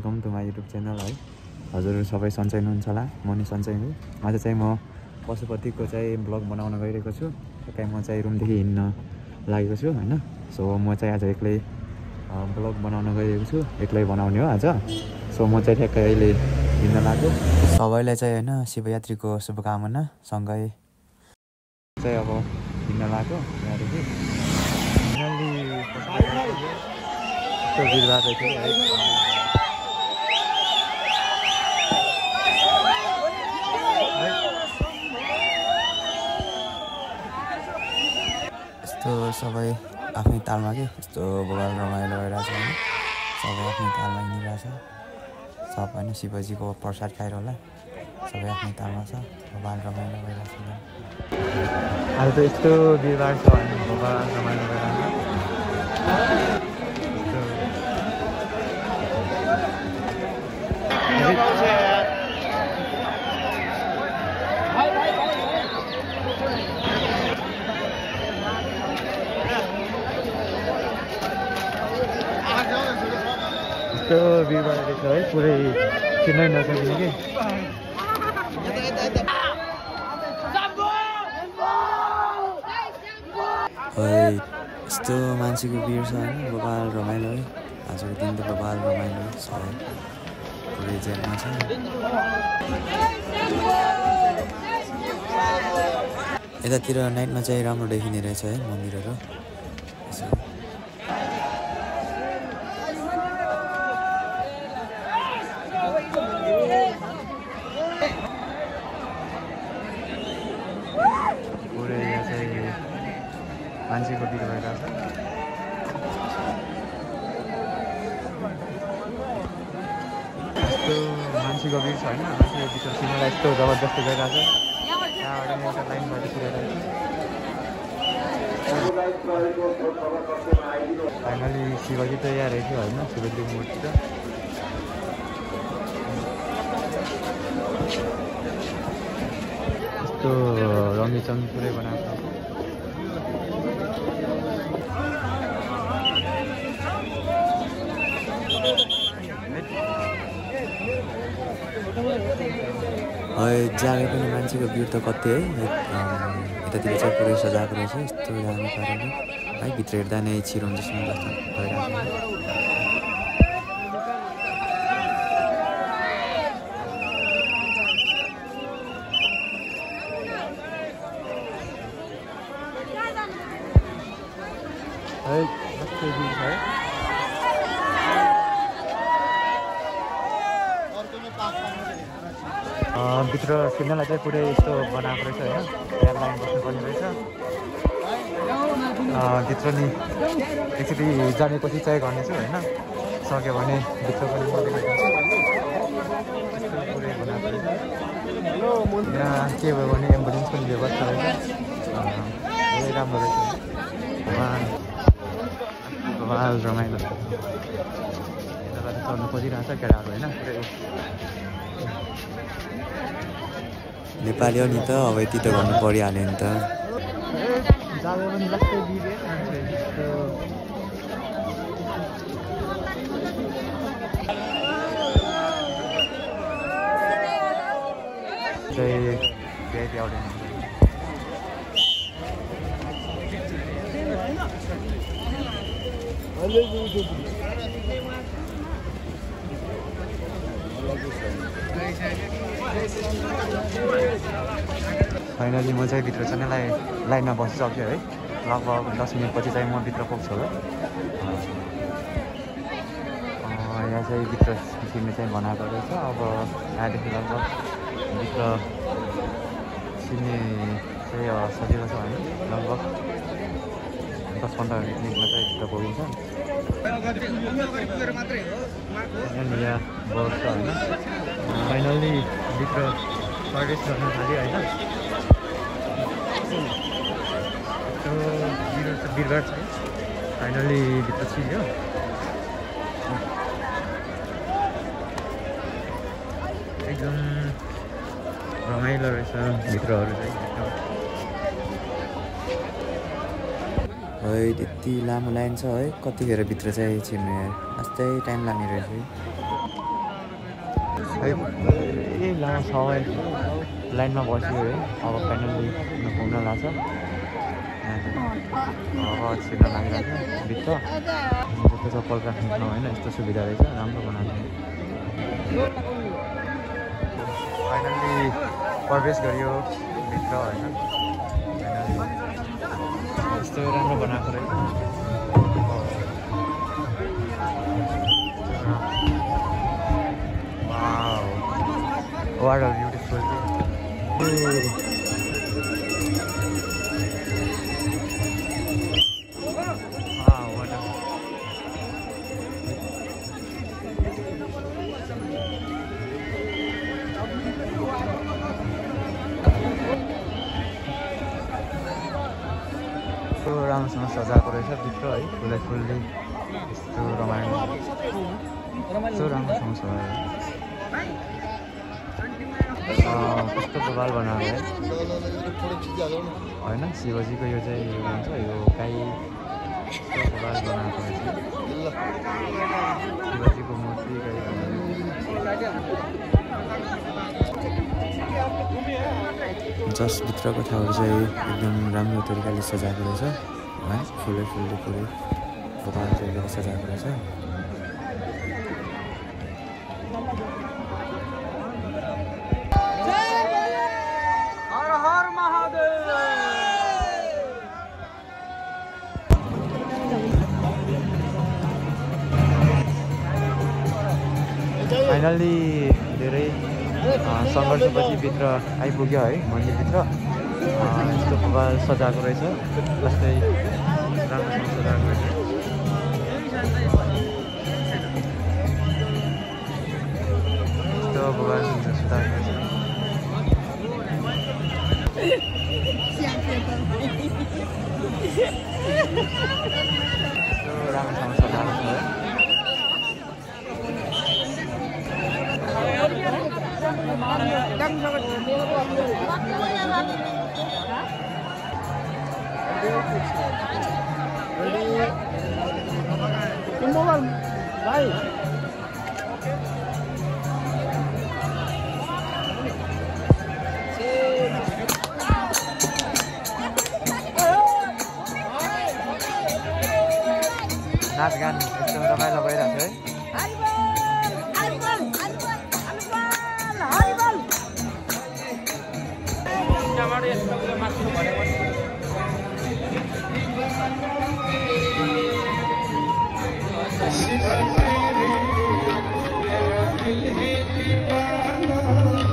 Welcome to my YouTube channel है। हजुर सबै सन्चै हुनुहुन्छ होला, म नि सन्चै हुँ। आज चाहिँ म पशुपतिको चाहिँ ब्लग बनाउन गइरहेको छु। ठ्याक्कै म चाहिँ रुमदेखि हिँड्न लागेको छु होइन। सो म चाहिँ आज एक्लै ब्लग बनाउन गइरहेको छु, एक्लै बनाउने हो आज। सो म चाहिँ ठ्याक्कै अहिले हिँड्न लाग्यो। सबैलाई चाहिँ होइन शिवयात्रीको शुभकामना सँगै चाहिँ अब हिँड्न लाग्यो यहाँदेखि। यस्तो भिडभाड रहेछ है। यस्तो सबै आफ्नै तालमा के यस्तो बगाल रमाइलो भइरहेछ होइन। सबै आफ्नै तालमा हिँडिरहेछ सब होइन। शिवजीको प्रसाद खाएर होला, सबै आफ्नै तालमा छ, बगाल रमाइलो भइरहेछ। आज त यस्तो भिडभाड छ होइन, बगाल रमाइलो भइरहेछ। यस्तो भिडभाड रहेछ है, पुरै चिन्नै नसकिने कि। यस्तो मान्छेको भिड छ होइन, बबाल रमाइलो है। आजको दिन त बबाल रमाइलो छ है, पुरै जेलमा छ। यतातिर नाइटमा चाहिँ राम्रो देखिने रहेछ है मन्दिरहरू। पुरै यहाँ चाहिँ मान्छेको भिड भइरहेछ। यस्तो मान्छेको भिड छ होइन, मान्छेको भित्र छिर्नलाई यस्तो जबरजस्ती गइरहेछ। त्यहाँबाट एउटा लाइन भएर छिरेर फाइनली शिवजी त यहाँ रहेछ होइन, शिवजीको मूर्ति त। यस्तो रङ्गीचङ्गी पुरै बनाएको छ। जागे पनि मान्छेको भिड त कति है। यतातिर चाहिँ पुरै सजाएको रहेछ यस्तो राम्रो पाराले है। भित्र हेर्दा नै छिराउँ जस्तो जस्तो भइरहेको छ। है कस्तो भिड छ है। भित्र छिर्नलाई चाहिँ पुरै यस्तो बनाएको रहेछ होइन, यहाँ लाइन बस्नुपर्ने रहेछ। भित्र नि एकचोटि जानेपछि चाहिँ गर्नेछु होइन, सक्यो भने भित्र पनि पुरै बनाएको रहेछ। यहाँ के भयो भने एम्बुलेन्स पनि व्यवस्था रहेछ, धेरै राम्रो रहेछ। बवाल रमाइलो यताबाट चढ्नु खोजिरहेछ केटाहरू होइन। नेपाली हो नि त, अब यति त गर्नु परिहाल्यो नि त। जाँदा पनि जस्तै बिग्रियो मान्छे यस्तो। चाहिँ भिआइपी आउँदैन। फाइनली म चाहिँ भित्र छनलाई लाइनमा बसिसक्यो है। लगभग 10 मिनटपछि चाहिँ म भित्र पुग्छु है। यहाँ चाहिँ भित्र छिर्ने चाहिँ बनाएको रहेछ। अब यहाँदेखि लगभग भित्र छिर्ने चाहिँ सजिलो छ होइन। लगभग 10-15 मिनटमा चाहिँ भित्र पुगिन्छ। अनि यहाँ बस छ होइन। फाइनली भित्र प्रवेश गर्न थाल्यो होइन। भिडभाड छ। फाइनली भित्र छिर्यो। एकदम रमाइलो रहेछ भित्रहरू चाहिँ। है त्यति लामो लाइन छ है, कतिखेर भित्र चाहिँ छिर्ने यस्तै टाइम लाग्ने रहेछ है। ए लामो समय लाइनमा बस्यो है अब फाइनल्ली पुग्न लाग्छ अब छिर्न लागिरहेको छ भित्र जस्तो चप्पल राख्नु होइन यस्तो सुविधा रहेछ राम्रो बनाएको फाइनल्ली प्रवेश गरियो भित्र होइन यस्तो राम्रो बनाएको रहेछ What a beautiful day. Wow, what a so राम्रोसँग सजाएको रहेछ भित्र है फुल्ली यस्तो रमाइलो यस्तो राम्रोसँग सजाएको कस्तो बवाल बनाएको है होइन शिवजीको यो चाहिँ यो भन्छ यो गाई कस्तो बवाल बनाएको रहेछ शिवजीको मूर्ति गाई जस भित्रको ठाउँ चाहिँ एकदम राम्रो तरिकाले सजाएको रहेछ है फुलै पुरै बवाल तरिकाले सजाएको रहेछ फाइनल्ली धेरै सङ्घर्षपछि भित्र आइपुग्यो है मन्दिरभित्र यस्तो बवाल सजाएको रहेछ जस्तै राम्रोसँग सजाएको रहेछ यस्तो बवाल सजाएको रहेछ यस्तो राम्रोसँग सजाएको छ है भाई नाचगान यस्तो रमाइलो भइरहेको छ है Thank you.